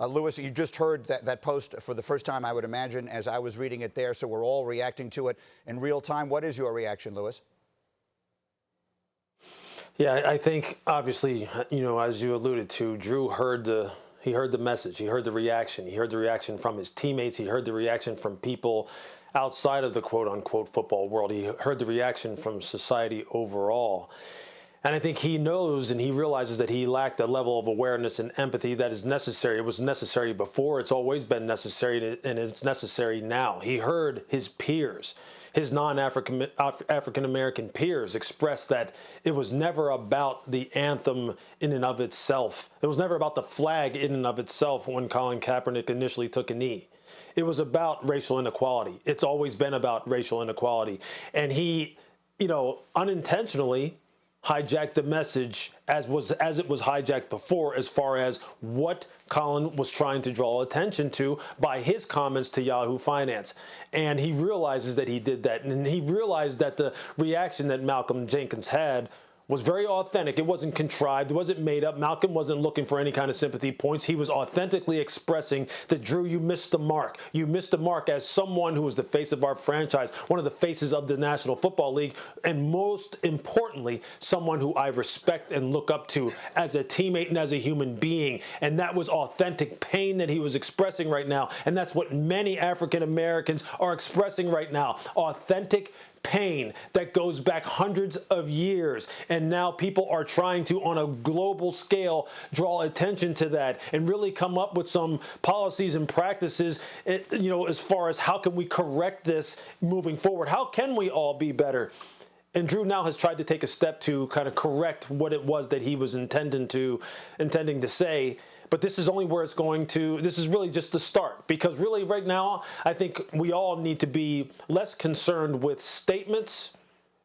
Lewis, you just heard that post for the first time, I would imagine, as I was reading it there, so we're all reacting to it in real time. What is your reaction, Lewis? Yeah, I think, obviously, as you alluded to, Drew heard the message. He heard the reaction. He heard the reaction from his teammates. He heard the reaction from people outside of the quote-unquote football world. He heard the reaction from society overall. And I think he knows and he realizes that he lacked a level of awareness and empathy that is necessary. It was necessary before. It's always been necessary, and it's necessary now. He heard his peers, his non-African-American peers, express that it was never about the anthem in and of itself. It was never about the flag in and of itself when Colin Kaepernick initially took a knee. It was about racial inequality. It's always been about racial inequality. And he, unintentionally hijacked the message as it was hijacked before, as far as what Colin was trying to draw attention to by his comments to Yahoo Finance. And he realizes that he did that. And he realized that the reaction that Malcolm Jenkins had was very authentic. It wasn't contrived. It wasn't made up. Malcolm wasn't looking for any kind of sympathy points. He was authentically expressing that, Drew, you missed the mark. You missed the mark as someone who was the face of our franchise, one of the faces of the National Football League, and most importantly, someone who I respect and look up to as a teammate and as a human being. And that was authentic pain that he was expressing right now. And that's what many African Americans are expressing right now. Authentic pain that goes back hundreds of years, and now people are trying to, on a global scale, draw attention to that and really come up with some policies and practices, as far as how can we correct this moving forward? How can we all be better? And Drew now has tried to take a step to kind of correct what it was that he was intending to say. But this is only where this is really just the start. Because really right now, I think we all need to be less concerned with statements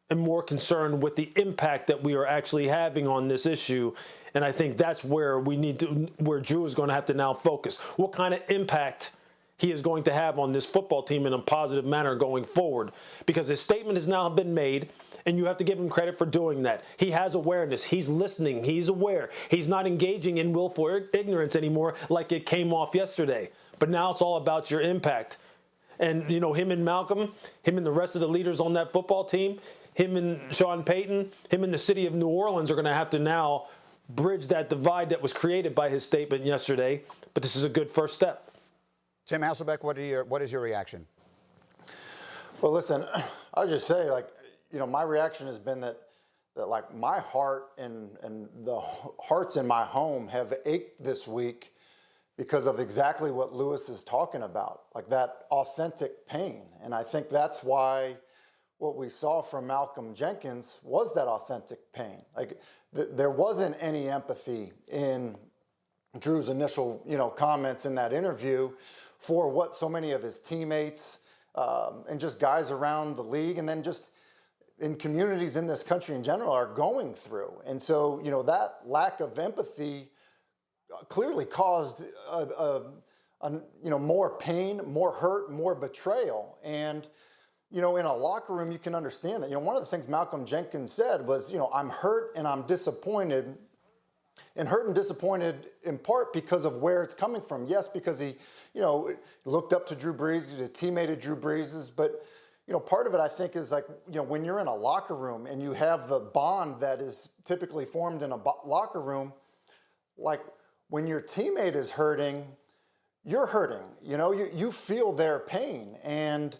and more concerned with the impact that we are actually having on this issue. And I think that's where where Drew is going to have to now focus. What kind of impact he is going to have on this football team in a positive manner going forward. Because his statement has now been made, and you have to give him credit for doing that. He has awareness. He's listening. He's aware. He's not engaging in willful ignorance anymore like it came off yesterday. But now it's all about your impact. And, him and Malcolm, him and the rest of the leaders on that football team, him and Sean Payton, him and the city of New Orleans are going to have to now bridge that divide that was created by his statement yesterday. But this is a good first step. Tim Hasselbeck, what is your reaction? Well, listen, I'll just say, my reaction has been that my heart and the hearts in my home have ached this week because of exactly what Lewis is talking about, like that authentic pain. And I think that's why what we saw from Malcolm Jenkins was that authentic pain. There wasn't any empathy in Drew's initial, comments in that interview for what so many of his teammates and just guys around the league and then just in communities in this country in general are going through. And so, that lack of empathy clearly caused more pain, more hurt, more betrayal. And, in a locker room, you can understand that. One of the things Malcolm Jenkins said was, I'm hurt and I'm disappointed. And hurt and disappointed in part because of where it's coming from. Yes, because he, looked up to Drew Brees, he's a teammate of Drew Brees's, but part of it, I think, is when you're in a locker room and you have the bond that is typically formed in a locker room, when your teammate is hurting, you're hurting. You feel their pain. And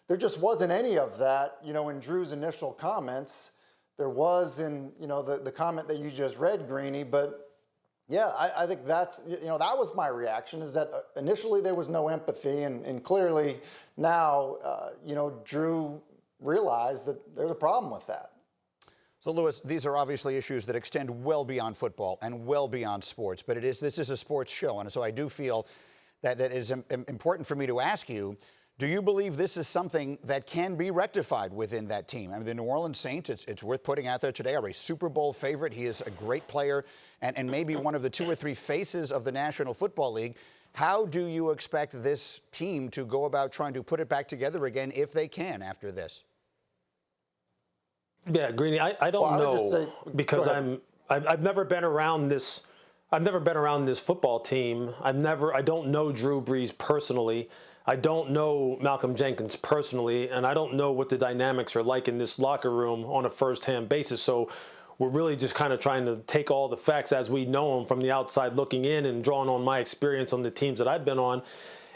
there just wasn't any of that, in Drew's initial comments. There was in, the comment that you just read, Greeny, but yeah, I think that's, that was my reaction, is that initially there was no empathy, and clearly now, Drew realized that there's a problem with that. So, Lewis, these are obviously issues that extend well beyond football and well beyond sports, but this is a sports show, and so I do feel that it is important for me to ask you, do you believe this is something that can be rectified within that team? I mean, the New Orleans Saints, it's worth putting out there today, are a Super Bowl favorite. He is a great player and maybe one of the 2 or 3 faces of the National Football League. How do you expect this team to go about trying to put it back together again if they can after this? Yeah, Greeny, I don't know, because I've never been around this I've never been around this football team. I don't know Drew Brees personally. I don't know Malcolm Jenkins personally, and I don't know what the dynamics are like in this locker room on a first-hand basis. So we're really just kind of trying to take all the facts as we know them from the outside looking in and drawing on my experience on the teams that I've been on,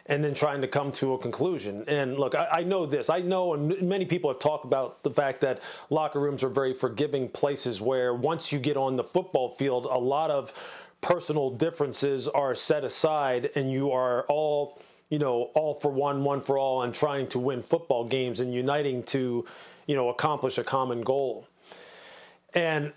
and then trying to come to a conclusion. And look, I know this. I know, and many people have talked about the fact that locker rooms are very forgiving places where once you get on the football field, a lot of personal differences are set aside and you are all for one for all, and trying to win football games and uniting to, accomplish a common goal. And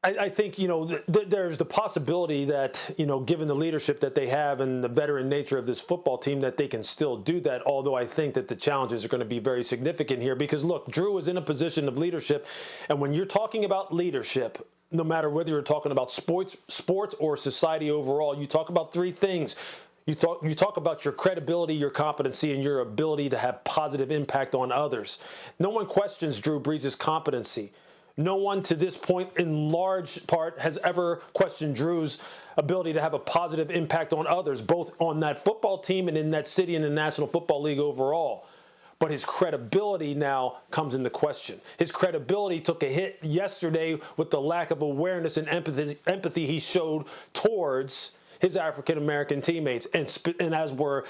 I think, there's the possibility that, given the leadership that they have and the veteran nature of this football team, that they can still do that. Although I think that the challenges are going to be very significant here because, look, Drew is in a position of leadership. And when you're talking about leadership, no matter whether you're talking about sports or society overall, you talk about three things. You talk about your credibility, your competency, and your ability to have positive impact on others. No one questions Drew Brees' competency. No one to this point, in large part, has ever questioned Drew's ability to have a positive impact on others, both on that football team and in that city and the National Football League overall. But his credibility now comes into question. His credibility took a hit yesterday with the lack of awareness and empathy he showed towards his African-American teammates, and as were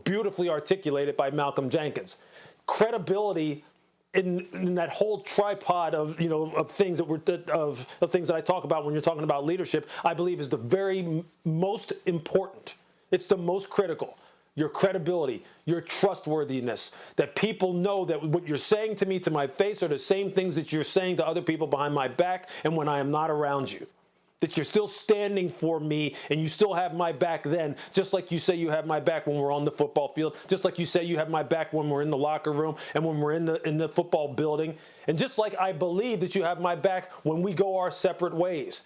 beautifully articulated by Malcolm Jenkins. Credibility in that whole tripod of things of things that I talk about when you're talking about leadership, I believe is the very most important. It's the most critical. Your credibility, your trustworthiness, that people know that what you're saying to me to my face are the same things that you're saying to other people behind my back and when I am not around you. That you're still standing for me and you still have my back then, just like you say you have my back when we're on the football field, just like you say you have my back when we're in the locker room and when we're in the football building, and just like I believe that you have my back when we go our separate ways.